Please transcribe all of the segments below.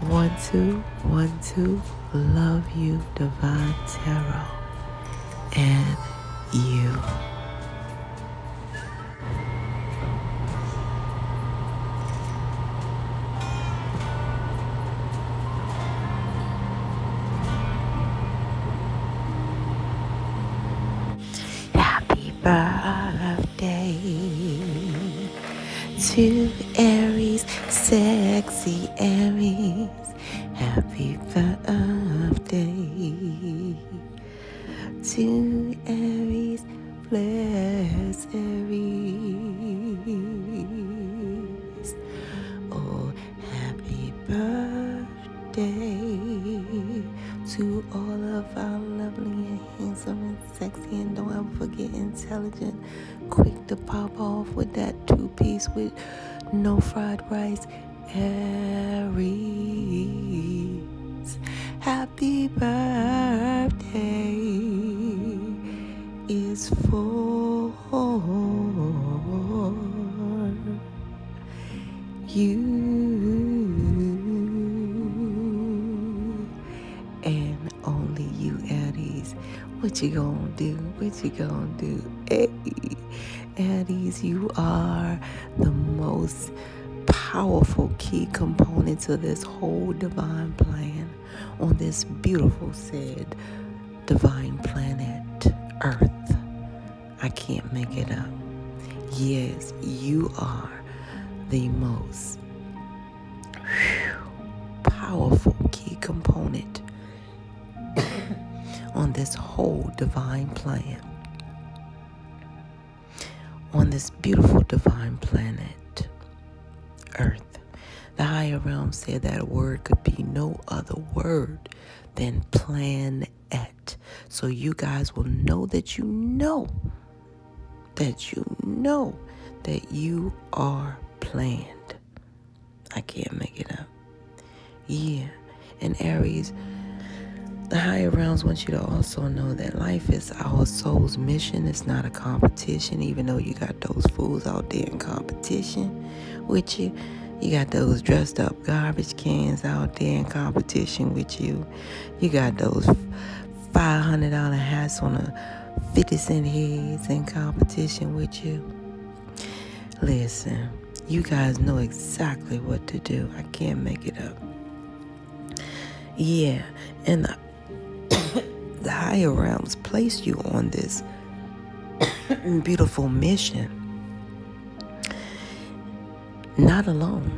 1 2 1 2. Love you, Divine Tarot, and you. Happy birthday to Aries, sexy Aries. Happy birthday to Aries, bless Aries. Oh, happy birthday to all of our lovely and handsome and sexy, and don't ever forget intelligent, quick to pop off with that 2-piece with no fried rice, Aries. Happy birthday is for you and only you, Aries. What you gonna do? What you gonna do? Hey, Aries, you are the most powerful key component to this whole divine plan on this beautiful said divine planet Earth. I can't make it up. Yes, you are the most powerful key component on this whole divine plan, on this beautiful divine planet Earth. The higher realm said that word could be no other word than planet. So you guys will know that you know that you are planned. I can't make it up. Yeah. And Aries, the higher realms want you to also know that life is our soul's mission. It's not a competition, even though you got those fools out there in competition with you. You got those dressed up garbage cans out there in competition with you. You got those $500 hats on a 50-cent heads in competition with you. Listen, you guys know exactly what to do. I can't make it up. Yeah, and the higher realms placed you on this beautiful mission. Not alone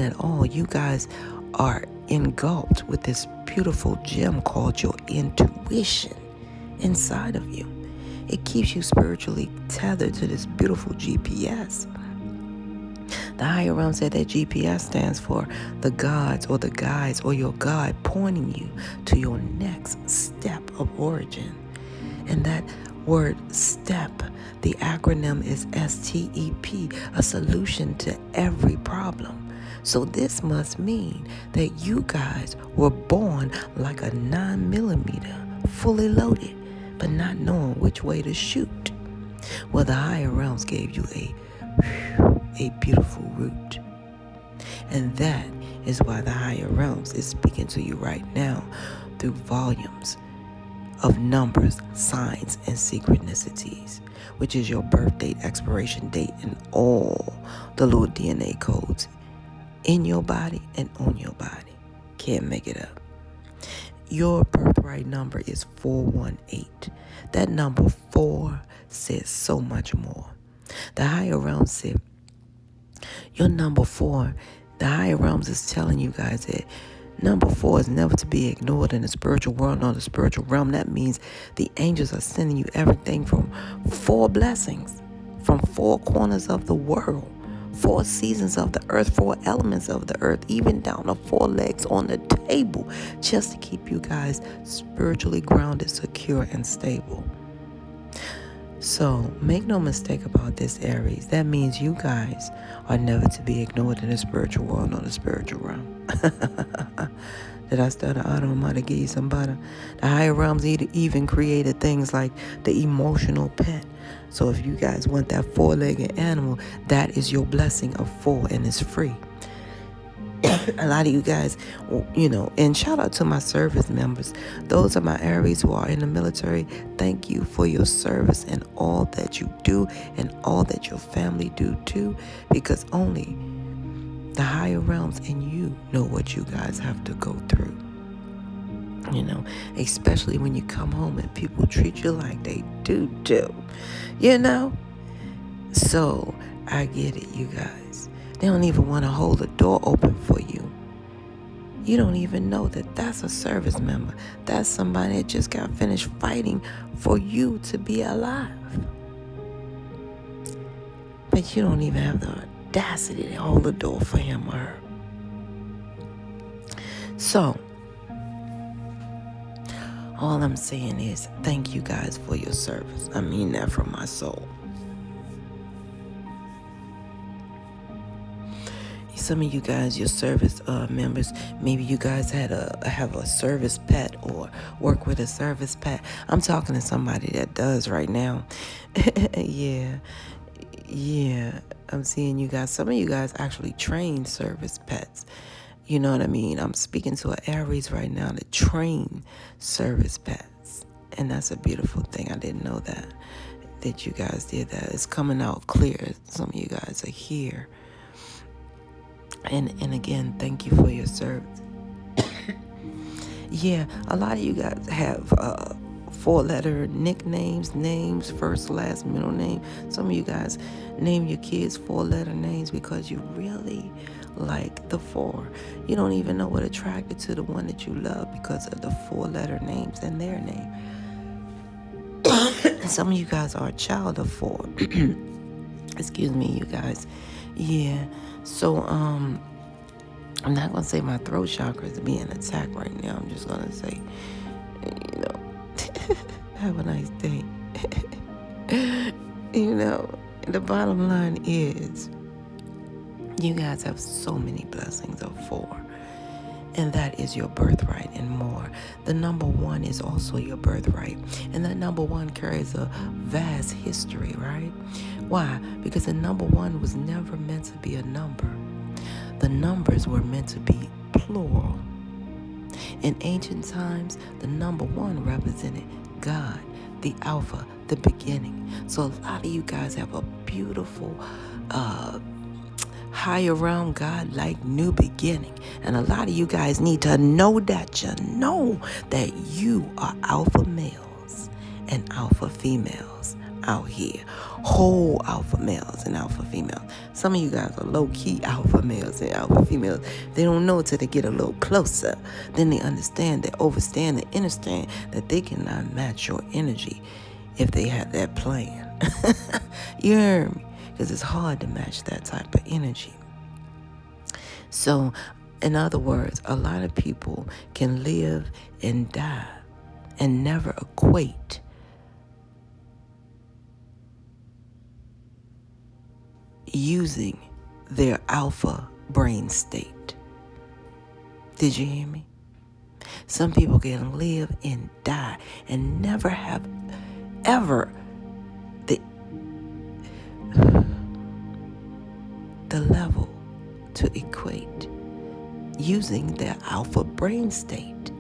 at all. You guys are engulfed with this beautiful gem called your intuition inside of you. It keeps you spiritually tethered to this beautiful GPS. The higher realm said that GPS stands for the gods or the guides or your God pointing you to your next step of origin. And that word step, the acronym is STEP, a solution to every problem. So this must mean that you guys were born like a 9mm, fully loaded, but not knowing which way to shoot. Well, the higher realms gave you a beautiful route. And that is why the higher realms is speaking to you right now through volumes of numbers, signs, and synchronicities, which is your birth date, expiration date, and all the little DNA codes in your body and on your body. Can't make it up. Your birthright number is 418. That number 4 says so much more. The higher realms said your number 4, the higher realms is telling you guys that number 4 is never to be ignored in the spiritual world nor the spiritual realm. That means the angels are sending you everything from 4 blessings, from 4 corners of the world, 4 seasons of the earth, 4 elements of the earth, even down to 4 legs on the table, just to keep you guys spiritually grounded, secure, and stable. So make no mistake about this, Aries. That means you guys are never to be ignored in the spiritual world nor the spiritual realm. Did I stutter out on my to give you some butter? The higher realms even created things like the emotional pet. So if you guys want that 4-legged animal, that is your blessing of 4 and it's free. A lot of you guys, and shout out to my service members. Those are my Aries who are in the military. Thank you for your service and all that you do and all that your family do too, because only the higher realms and you know what you guys have to go through. Especially when you come home and people treat you like they do. So I get it, you guys. They don't even want to hold the door open for you. You don't even know that that's a service member. That's somebody that just got finished fighting for you to be alive. But you don't even have the audacity to hold the door for him or her. So, all I'm saying is thank you guys for your service. I mean that from my soul. Some of you guys, your service members, maybe you guys have a service pet or work with a service pet. I'm talking to somebody that does right now. Yeah. I'm seeing you guys. Some of you guys actually train service pets. You know what I mean? I'm speaking to an Aries right now to train service pets. And that's a beautiful thing. I didn't know that you guys did that. It's coming out clear. Some of you guys are here. And again, thank you for your service. Yeah, a lot of you guys have 4-letter nicknames, names, first, last, middle name. Some of you guys name your kids 4-letter names because you really like the 4. You don't even know what attracted to the one that you love because of the 4-letter names and their name. Some of you guys are a child of 4. Excuse me, you guys. Yeah. So, I'm not going to say my throat chakra is being attacked right now. I'm just going to say, have a nice day. The bottom line is you guys have so many blessings of 4. And that is your birthright and more. The number 1 is also your birthright. And that number 1 carries a vast history, right? Why? Because the number 1 was never meant to be a number. The numbers were meant to be plural. In ancient times, the number 1 represented God, the Alpha, the beginning. So a lot of you guys have a beautiful higher realm, God-like new beginning. And a lot of you guys need to know that you are alpha males and alpha females out here. Whole alpha males and alpha females. Some of you guys are low-key alpha males and alpha females. They don't know until they get a little closer. Then they understand, they overstand, and understand that they cannot match your energy if they have that plan. You hear me? Because it's hard to match that type of energy. So, in other words, a lot of people can live and die and never equate using their alpha brain state. Did you hear me? Some people can live and die and never have ever the level to equate using their alpha brain state.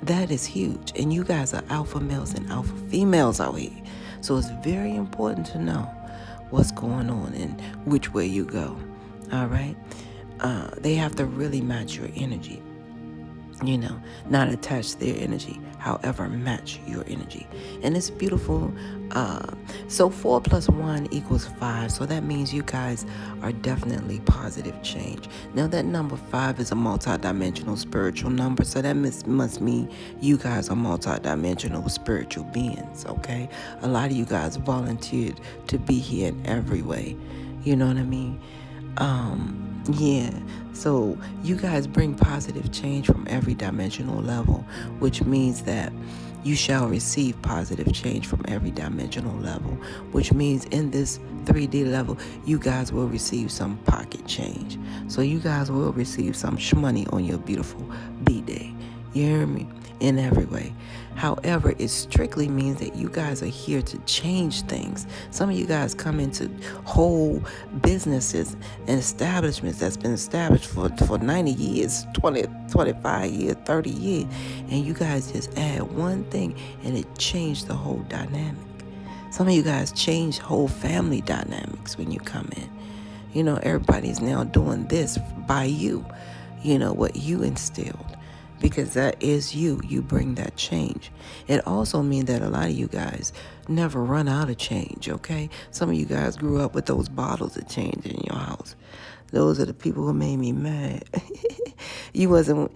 That is huge. And you guys are alpha males and alpha females out here. So it's very important to know what's going on and which way you go. All right? They have to really match your energy. Not attach their energy, however, match your energy. And it's beautiful. So 4 + 1 = 5. So that means you guys are definitely positive change. Now that number 5 is a multidimensional spiritual number. So that must mean you guys are multidimensional spiritual beings, okay? A lot of you guys volunteered to be here in every way. You know what I mean? Yeah. So you guys bring positive change from every dimensional level, which means that you shall receive positive change from every dimensional level, which means in this 3D level, you guys will receive some pocket change. So you guys will receive some shmoney on your beautiful B-Day. You hear me? in every way. However, it strictly means that you guys are here to change things. Some of you guys come into whole businesses and establishments that's been established for 90 years, 20, 25 years, 30 years, and you guys just add one thing and it changed the whole dynamic. Some of you guys change whole family dynamics when you come in. You know, everybody's now doing this by you, you know, what you instilled. Because that is you. You bring that change. It also means that a lot of you guys never run out of change, okay? Some of you guys grew up with those bottles of change in your house. Those are the people who made me mad. You wasn't,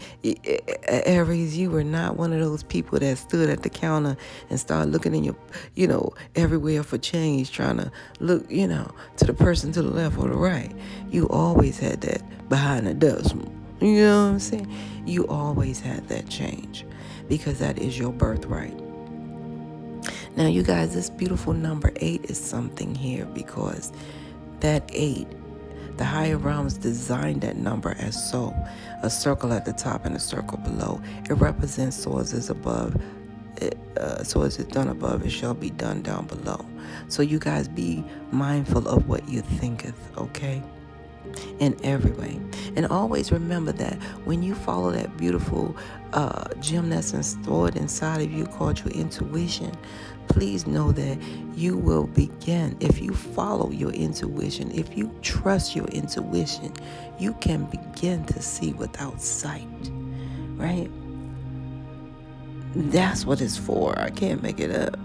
Aries, you were not one of those people that stood at the counter and started looking in your, you know, everywhere for change, trying to look, you know, to the person to the left or the right. You always had that behind the decimal. You know what I'm saying? You always had that change because that is your birthright. Now, you guys, this beautiful number 8 is something here because that 8, the higher realms designed that number as so, a circle at the top and a circle below. It represents so as is above, so as is done above, it shall be done down below. So you guys be mindful of what you thinketh, okay? In every way. And always remember that when you follow that beautiful gem that's stored inside of you called your intuition, please know that you will begin, if you follow your intuition, if you trust your intuition, you can begin to see without sight, right? That's what it's for. I can't make it up.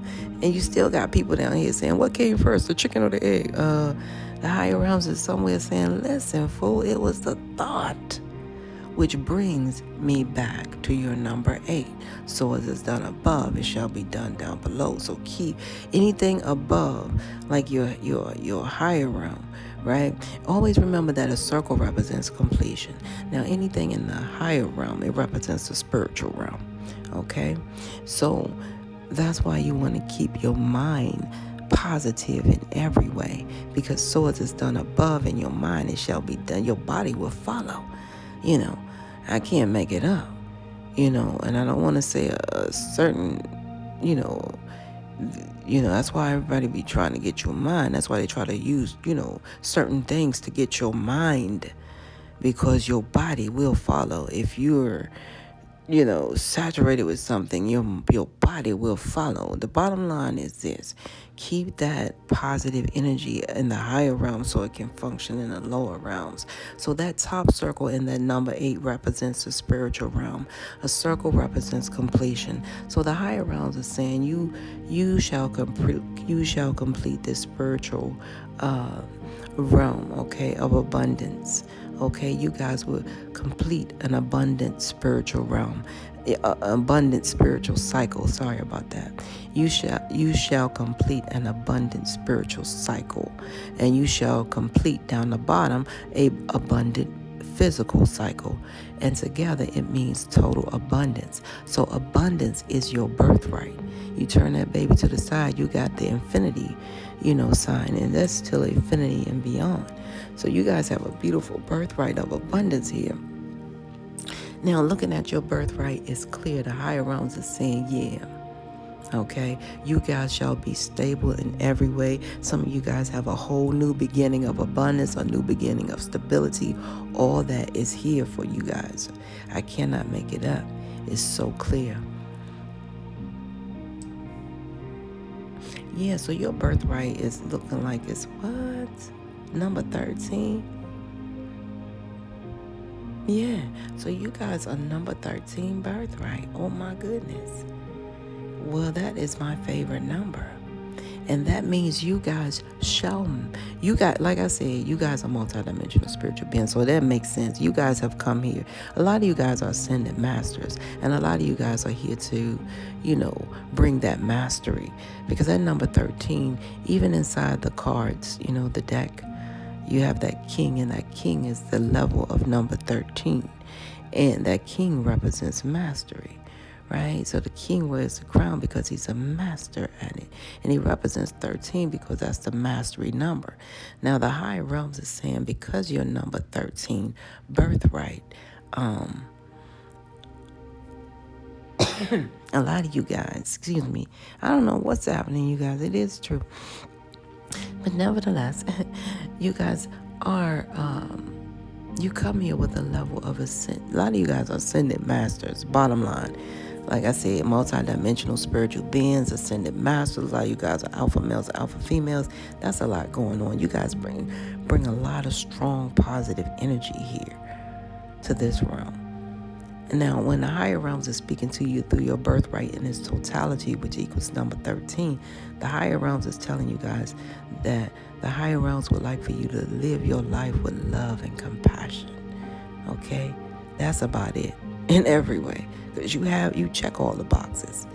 And you still got people down here saying, what came first, the chicken or the egg? The higher realms is somewhere saying, listen, fool, it was the thought. Which brings me back to your number 8. So as it's done above, it shall be done down below. So keep anything above, like your higher realm, right? Always remember that a circle represents completion. Now, anything in the higher realm, it represents the spiritual realm, okay? So that's why you want to keep your mind positive in every way, because so as it's done above in your mind, it shall be done. Your body will follow. You know, I can't make it up, you know, and I don't want to say a certain, you know, that's why everybody be trying to get your mind. That's why they try to use, you know, certain things to get your mind, because your body will follow. If you're, you know, saturated with something, your body will follow. The bottom line is this: keep that positive energy in the higher realms so it can function in the lower realms. So that top circle in that number 8 represents the spiritual realm. A circle represents completion. So the higher realms are saying you shall complete this spiritual realm, okay, of abundance. Okay, you guys will complete an abundant spiritual realm, abundant spiritual cycle. Sorry about that. You shall complete an abundant spiritual cycle, and you shall complete down the bottom a abundant physical cycle, and together it means total abundance. So abundance is your birthright. You turn that baby to the side, you got the infinity, you know, sign, and that's still infinity and beyond. So you guys have a beautiful birthright of abundance here. Now, looking at your birthright, it's clear the higher realms are saying, yeah, okay, you guys shall be stable in every way. Some of you guys have a whole new beginning of abundance, a new beginning of stability. All that is here for you guys. I cannot make it up. It's so clear. Yeah, so your birthright is looking like it's what? Number 13? Yeah, so you guys are number 13 birthright. Oh my goodness. Well, that is my favorite number. And that means you guys like I said, you guys are multidimensional spiritual beings. So that makes sense. You guys have come here. A lot of you guys are ascended masters. And a lot of you guys are here to, you know, bring that mastery. Because that number 13, even inside the cards, you know, the deck, you have that king, and that king is the level of number 13. And that king represents mastery. Right? So the king wears the crown because he's a master at it. And he represents 13 because that's the mastery number. Now, the higher realms is saying because you're number 13 birthright, A lot of you guys, excuse me, I don't know what's happening, you guys. It is true. But nevertheless, you guys are, you come here with a level of ascent. A lot of you guys are ascended masters, bottom line. Like I said, multidimensional spiritual beings, ascended masters. A lot of you guys are alpha males, alpha females. That's a lot going on. You guys bring a lot of strong, positive energy here to this realm. And now, when the higher realms are speaking to you through your birthright in its totality, which equals number 13, the higher realms is telling you guys that the higher realms would like for you to live your life with love and compassion. Okay? That's about it in every way. Because you check all the boxes.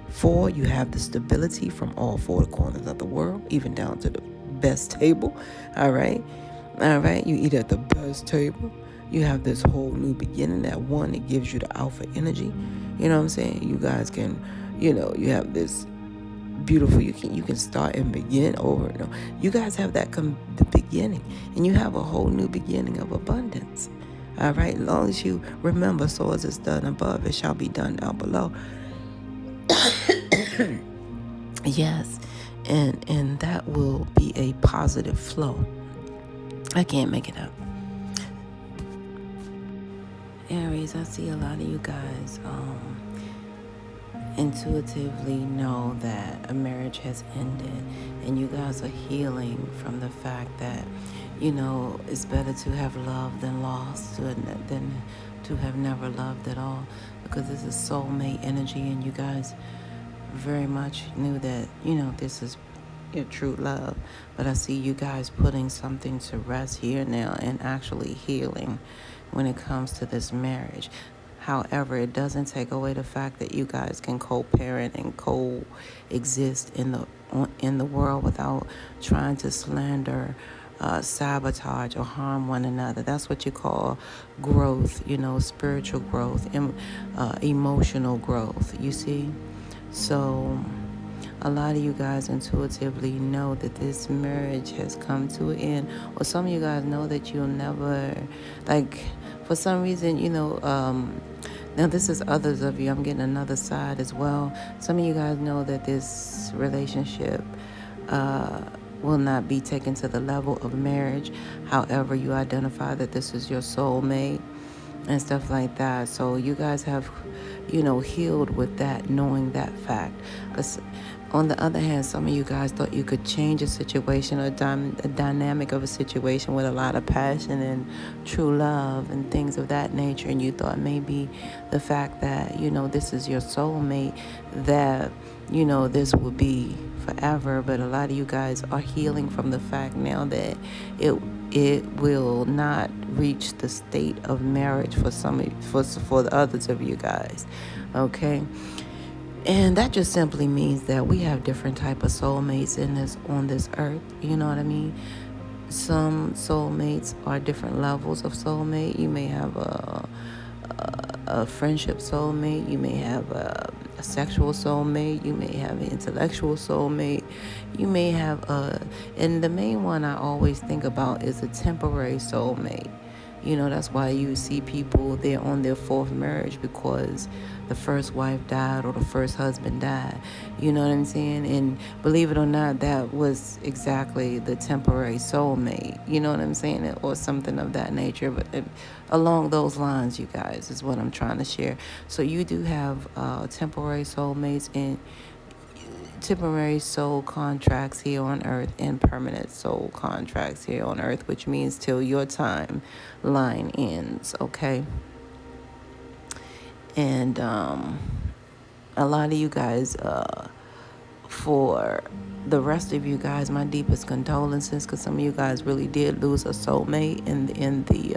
4, you have the stability from all 4 corners of the world, even down to the best table. All right? You eat at the best table. You have this whole new beginning. That 1, it gives you the alpha energy. You know what I'm saying? You guys can, you have this beautiful, you can start and begin over. You guys have that the beginning, and you have a whole new beginning of abundance. All right? As long as you remember, so as it's done above, it shall be done down below. Yes. And that will be a positive flow. I can't make it up. Aries, I see a lot of you guys intuitively know that a marriage has ended, and you guys are healing from the fact that, it's better to have loved than lost than to have never loved at all, because this is soulmate energy, and you guys very much knew that, this is your true love. But I see you guys putting something to rest here now and actually healing when it comes to this marriage. However, it doesn't take away the fact that you guys can co-parent and coexist in the world without trying to slander, sabotage, or harm one another. That's what you call growth, spiritual growth, emotional growth, you see? So a lot of you guys intuitively know that this marriage has come to an end, or some of you guys know that you'll never, for some reason, now this is others of you. I'm getting another side as well. Some of you guys know that this relationship will not be taken to the level of marriage. However, you identify that this is your soulmate and stuff like that. So you guys have, healed with that, knowing that fact. Because on the other hand, some of you guys thought you could change a situation, a dynamic of a situation with a lot of passion and true love and things of that nature. And you thought maybe the fact that, this is your soulmate, that, this will be forever. But a lot of you guys are healing from the fact now that it will not reach the state of marriage for the others of you guys. Okay? And that just simply means that we have different type of soulmates on this earth. You know what I mean? Some soulmates are different levels of soulmate. You may have a friendship soulmate. You may have a sexual soulmate. You may have an intellectual soulmate. You may have and the main one I always think about is a temporary soulmate. That's why you see people, they're on their 4th marriage because the first wife died or the first husband died. You know what I'm saying? And believe it or not, that was exactly the temporary soulmate. You know what I'm saying? Or something of that nature. But along those lines, you guys, is what I'm trying to share. So you do have temporary soulmates and temporary soul contracts here on earth and permanent soul contracts here on earth, which means till your time line ends, okay? And a lot of you guys, for the rest of you guys, my deepest condolences, because some of you guys really did lose a soulmate in the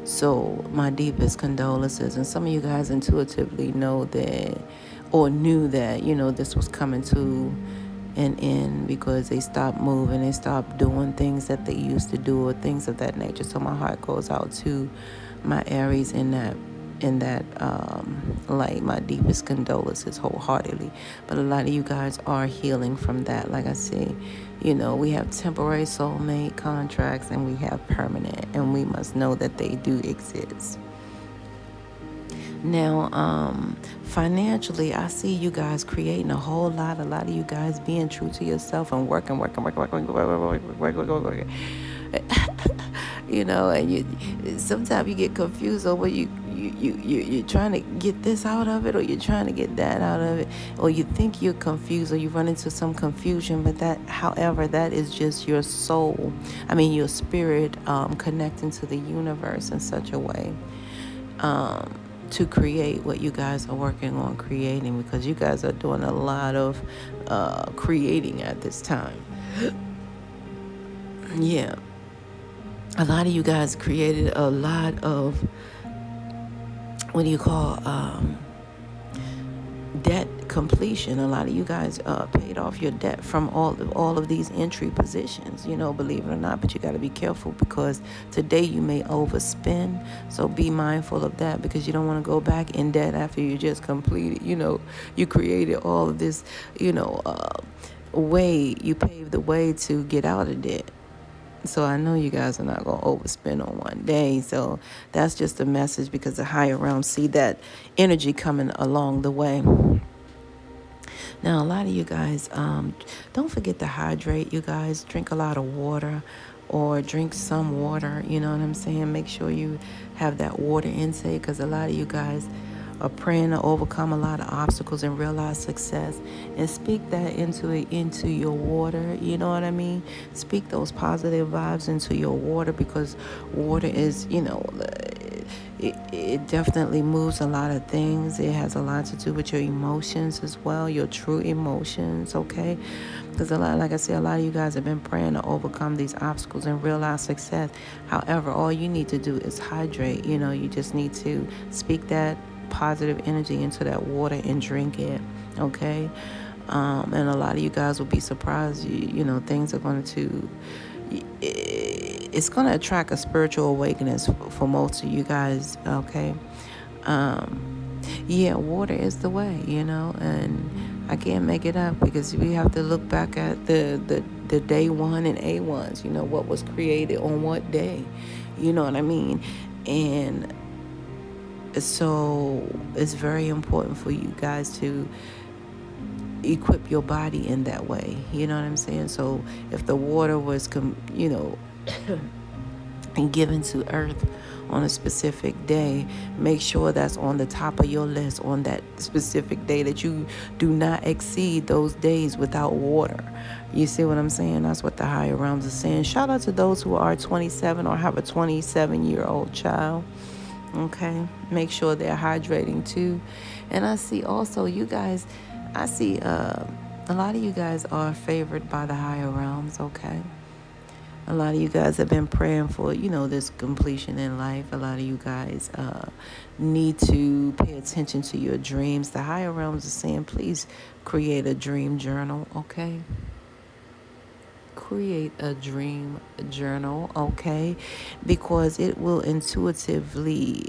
so my deepest condolences. And some of you guys intuitively know that, or knew that, this was coming to an end because they stopped moving, they stopped doing things that they used to do, or things of that nature. So my heart goes out to my Aries in that light. My deepest condolences wholeheartedly. But a lot of you guys are healing from that. Like I say, we have temporary soulmate contracts and we have permanent, and we must know that they do exist. Now, financially, I see you guys creating a whole lot. A lot of you guys being true to yourself and working. And sometimes you get confused over you're trying to get this out of it, or you're trying to get that out of it, or you think you're confused, or you run into some confusion. But however, that is just your soul. Your spirit connecting to the universe in such a way. To create what you guys are working on creating, because you guys are doing a lot of creating at this time. Yeah. A lot of you guys created a lot of, what do you call, debt completion. A lot of you guys paid off your debt from all of these entry positions, believe it or not. But you got to be careful, because today you may overspend. So be mindful of that, because you don't want to go back in debt after you just completed, you created all of this, way, you paved the way to get out of debt. So I know you guys are not going to overspend on one day. So that's just a message, because the higher realms see that energy coming along the way. Now, a lot of you guys, don't forget to hydrate, you guys. Drink a lot of water, or drink some water, you know what I'm saying? Make sure you have that water intake, because a lot of you guys are praying to overcome a lot of obstacles and realize success. And speak that into your water, you know what I mean? Speak those positive vibes into your water, because water is, it definitely moves a lot of things. It has a lot to do with your emotions as well, your true emotions, okay? Because like I said, a lot of you guys have been praying to overcome these obstacles and realize success. However, all you need to do is hydrate. You just need to speak that positive energy into that water and drink it, okay? And a lot of you guys will be surprised. Things are going to, it's going to attract a spiritual awakening for most of you guys, okay? Water is the way, and I can't make it up, because we have to look back at the day one and A1s, what was created on what day, you know what I mean? And so it's very important for you guys to equip your body in that way, you know what I'm saying? So if the water was and given to earth on a specific day, make sure that's on the top of your list on that specific day, that you do not exceed those days without water. You see what I'm saying? That's what the higher realms are saying. Shout out to those who are 27 or have a 27-year-old child. Okay, make sure they're hydrating too. And I see also you guys, a lot of you guys are favored by the higher realms, okay? A lot of you guys have been praying for, this completion in life. A lot of you guys need to pay attention to your dreams. The higher realms are saying, please create a dream journal, okay? Create a dream journal, okay? Because it will intuitively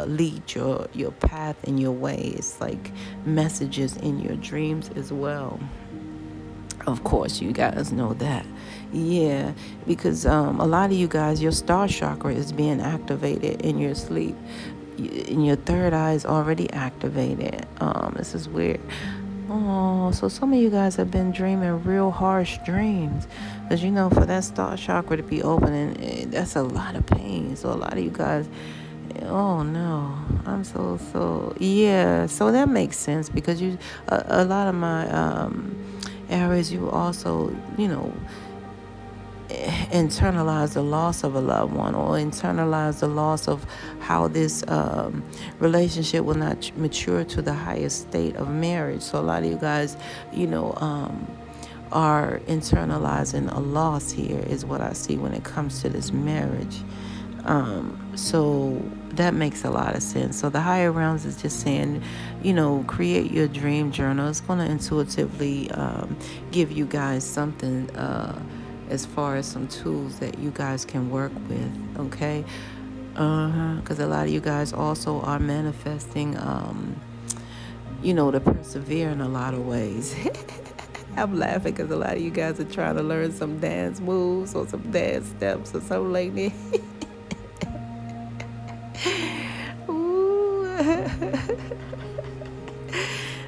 lead your path and your way. It's like messages in your dreams as well. Of course, you guys know that. Yeah, because a lot of you guys, your star chakra is being activated in your sleep. And your third eye is already activated. This is weird. Oh, so some of you guys have been dreaming real harsh dreams. Because, for that star chakra to be opening, that's a lot of pain. So a lot of you guys, oh no, I'm yeah. So that makes sense, because a lot of my Aries, you also, internalize the loss of a loved one, or internalize the loss of how this relationship will not mature to the highest state of marriage. So a lot of you guys, are internalizing a loss here, is what I see when it comes to this marriage. So that makes a lot of sense. So the higher realms is just saying, create your dream journal. It's going to intuitively give you guys something as far as some tools that you guys can work with, okay? Because a lot of you guys also are manifesting, to persevere in a lot of ways. I'm laughing because a lot of you guys are trying to learn some dance moves or some dance steps or something like that. Ooh.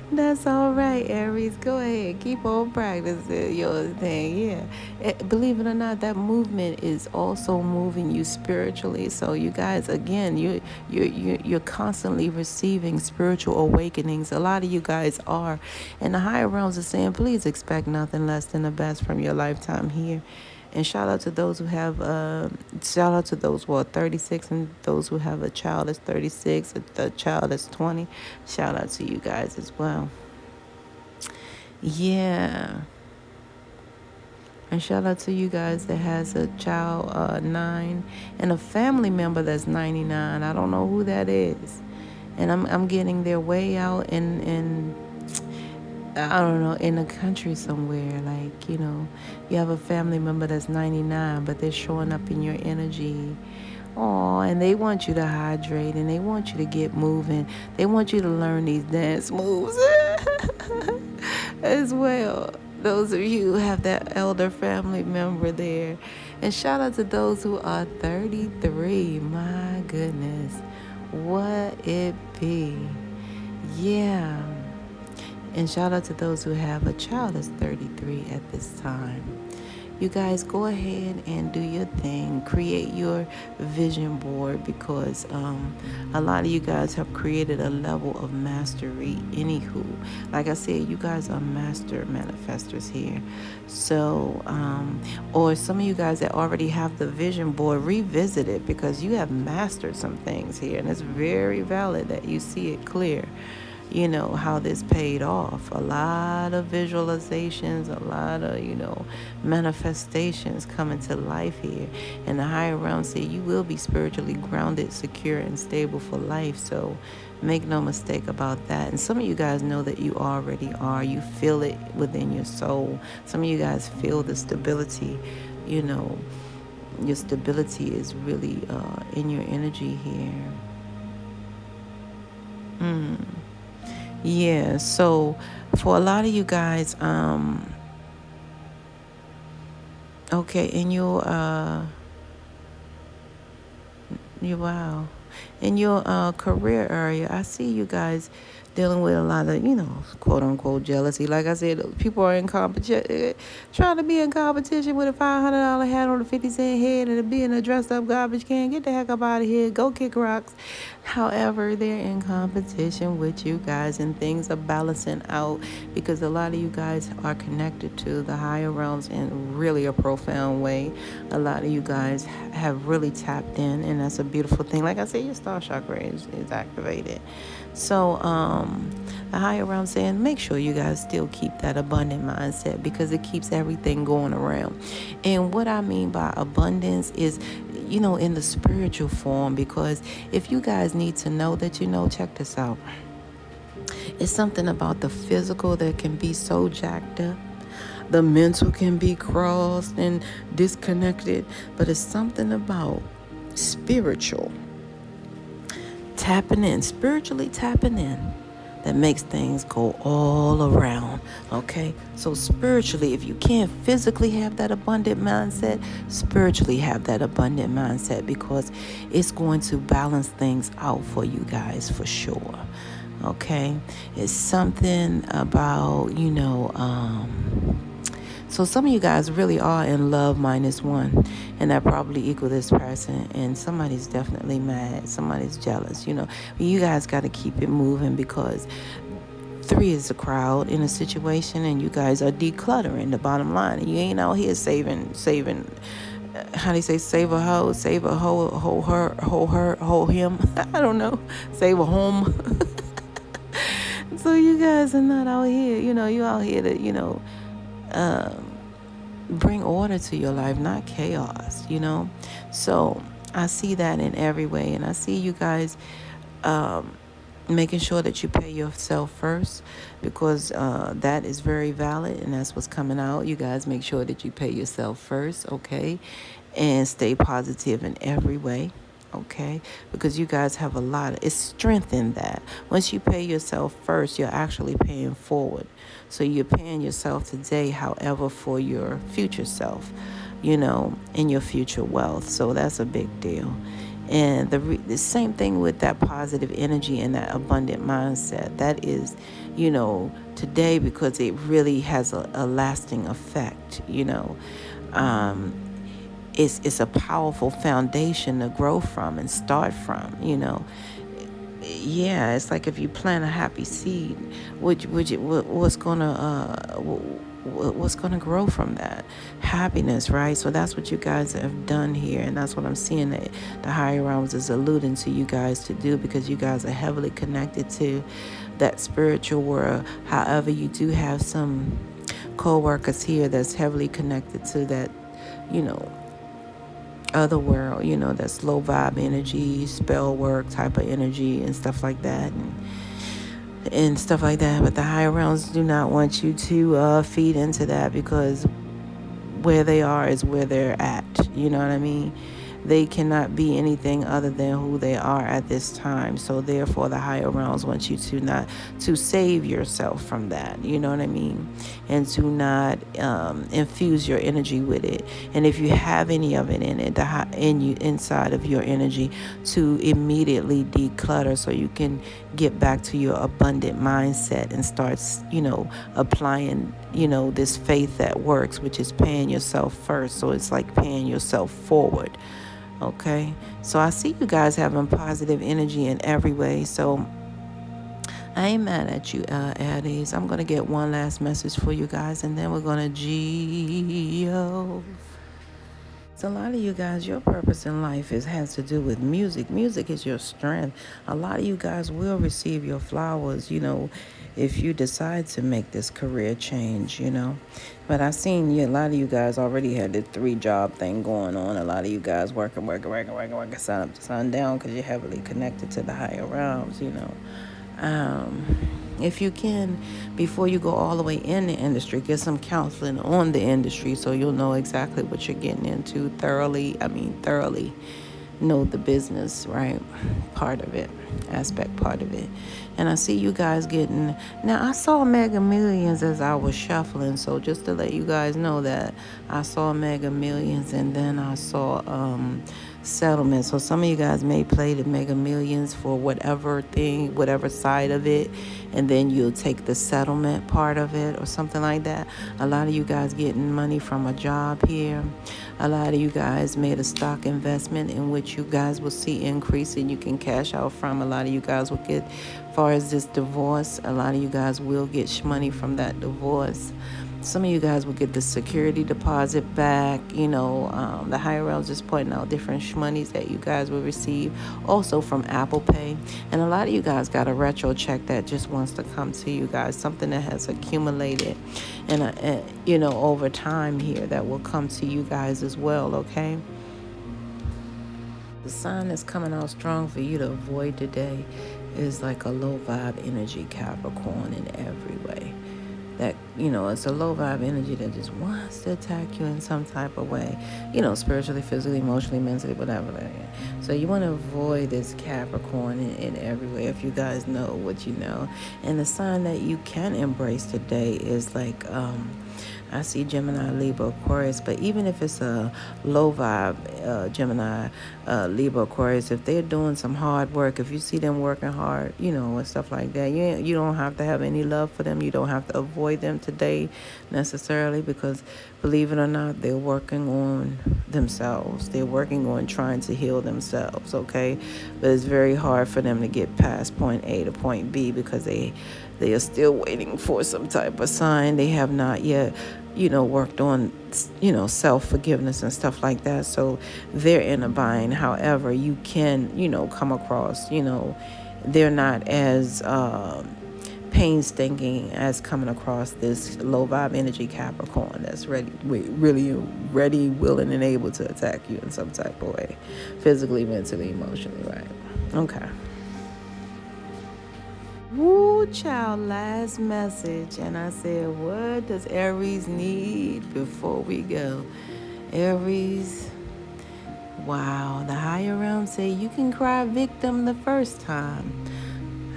That's all right, Aries. Go ahead. Keep on practicing your thing. Yeah. Believe it or not, that movement is also moving you spiritually. So you guys, again, you're constantly receiving spiritual awakenings. A lot of you guys are. And the higher realms are saying, please expect nothing less than the best from your lifetime here. And shout out to those who have, shout out to those who are 36 and those who have a child that's 36, a child that's 20. Shout out to you guys as well. Yeah. And shout out to you guys that has a child 9 and a family member that's 99. I don't know who that is. And I'm getting their way out in I don't know, in the country somewhere. Like, you have a family member that's 99, but they're showing up in your energy. Oh, and they want you to hydrate and they want you to get moving. They want you to learn these dance moves as well. Those of you who have that elder family member there. And shout out to those who are 33. My goodness. What it be? Yeah. And shout out to those who have a child that's 33 at this time. You guys go ahead and do your thing. Create your vision board because a lot of you guys have created a level of mastery. Anywho, like I said, you guys are master manifestors here. So, or some of you guys that already have the vision board, revisit it because you have mastered some things here. And it's very valid that you see it clear. How this paid off. A lot of visualizations, a lot of, manifestations coming to life here. And the higher realms say you will be spiritually grounded, secure, and stable for life. So make no mistake about that. And some of you guys know that you already are. You feel it within your soul. Some of you guys feel the stability, your stability is really in your energy here. Yeah, so for a lot of you guys, okay, in your wow, in your career area, I see you guys dealing with a lot of, quote unquote jealousy. Like I said, people are in competition, trying to be in competition with a $500 hat on a 50-cent head and being a dressed up garbage can. Get the heck up out of here. Go kick rocks. However, they're in competition with you guys and things are balancing out because a lot of you guys are connected to the higher realms in really a profound way. A lot of you guys have really tapped in, and that's a beautiful thing. Like I said, your star chakra is activated. So the higher realm saying make sure you guys still keep that abundant mindset because it keeps everything going around. And what I mean by abundance is in the spiritual form, because if you guys need to know that check this out. It's something about the physical that can be so jacked up. The mental can be crossed and disconnected, but it's something about spiritual spiritually tapping in that makes things go all around. Okay, so spiritually, if you can't physically have that abundant mindset, spiritually have that abundant mindset because it's going to balance things out for you guys for sure. Okay, it's something about so some of you guys really are in love -1, and that probably equal this person, and somebody's definitely mad, somebody's jealous, You guys got to keep it moving because 3 is a crowd in a situation, and you guys are decluttering the bottom line, and you ain't out here saving, how do you say, save a hoe, save a hoe, hoe him, I don't know, save a home. So you guys are not out here, you out here to, bring order to your life, not chaos, So I see that in every way. And I see you guys making sure that you pay yourself first because that is very valid and that's what's coming out. You guys make sure that you pay yourself first, okay? And stay positive in every way. Okay, because you guys have it's strength in that. Once you pay yourself first, you're actually paying forward. So you're paying yourself today, however, for your future self, and your future wealth. So that's a big deal. And the same thing with that positive energy and that abundant mindset. That is, today, because it really has a lasting effect, it's a powerful foundation to grow from and start from. Yeah, it's like if you plant a happy seed, what's gonna grow from that? Happiness, right? So that's what you guys have done here, and that's what I'm seeing that the higher realms is alluding to you guys to do, because you guys are heavily connected to that spiritual world. However, you do have some co-workers here that's heavily connected to that, other world, that's low vibe energy, spell work type of energy and stuff like that, and stuff like that. But the higher realms do not want you to feed into that, because where they are is where they're at. You know what I mean? They cannot be anything other than who they are at this time. So therefore, the higher realms want you to not to save yourself from that. You know what I mean? And to not infuse your energy with it. And if you have any of it in it, inside of your energy, to immediately declutter, so you can get back to your abundant mindset and start, applying, this faith that works, which is paying yourself first. So it's like paying yourself forward. Okay, so I see you guys having positive energy in every way. So I ain't mad at you, Aries. I'm going to get one last message for you guys, and then we're going to Geo. So a lot of you guys, your purpose in life has to do with music. Music is your strength. A lot of you guys will receive your flowers, if you decide to make this career change, But I seen a lot of you guys already had the 3-job thing going on. A lot of you guys working, sun up to sundown, because you're heavily connected to the higher realms, If you can, before you go all the way in the industry, get some counseling on the industry, so you'll know exactly what you're getting into thoroughly know the business, right? Part of it, part of it. And I see you guys getting, now I saw Mega Millions as I was shuffling, so just to let you guys know that I saw Mega Millions, and then I saw settlement. So some of you guys may play the Mega Millions for whatever side of it, and then you'll take the settlement part of it or something like that. A lot of you guys getting money from a job here. A lot of you guys made a stock investment in which you guys will see increase and you can cash out from. A lot of you guys will get, as far as this divorce, a lot of you guys will get money from that divorce. Some of you guys will get the security deposit back. The higher realms just pointing out different monies that you guys will receive, also from Apple Pay. And a lot of you guys got a retro check that just wants to come to you guys, something that has accumulated and over time here, that will come to you guys as well. Okay, the sign that's coming out strong for you to avoid today is like a low vibe energy, Capricorn, in every way. That, it's a low vibe energy that just wants to attack you in some type of way, spiritually, physically, emotionally, mentally, whatever. So you want to avoid this Capricorn in every way, if you guys know what you know. And the sign that you can embrace today is like, I see Gemini, Libra, Aquarius, but even if it's a low vibe Gemini, Libra, Aquarius, if they're doing some hard work, if you see them working hard, and stuff like that, you don't have to have any love for them. You don't have to avoid them today necessarily, because believe it or not, they're working on themselves. They're working on trying to heal themselves, okay? But it's very hard for them to get past point A to point B, because they are still waiting for some type of sign. They have not yet, worked on, self-forgiveness and stuff like that. So they're in a bind. However, you can, come across, they're not as painstaking as coming across this low vibe energy Capricorn that's really ready, willing, and able to attack you in some type of way, physically, mentally, emotionally, right? Okay. Woo, child, last message. And I said, what does Aries need before we go? Aries, wow, the higher realm say you can cry victim the first time.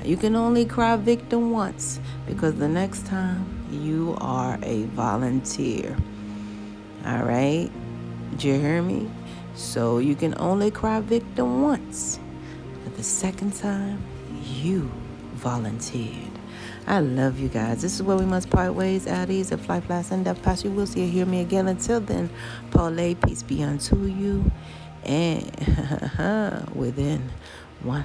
You can only cry victim once, because the next time you are a volunteer. All right? Did you hear me? So you can only cry victim once. But the second time, you volunteered. I love you guys. This is where we must part ways. Aries, and fly, fly, send up, pass. You will see or hear me again. Until then, Paulay, peace be unto you. And within 1,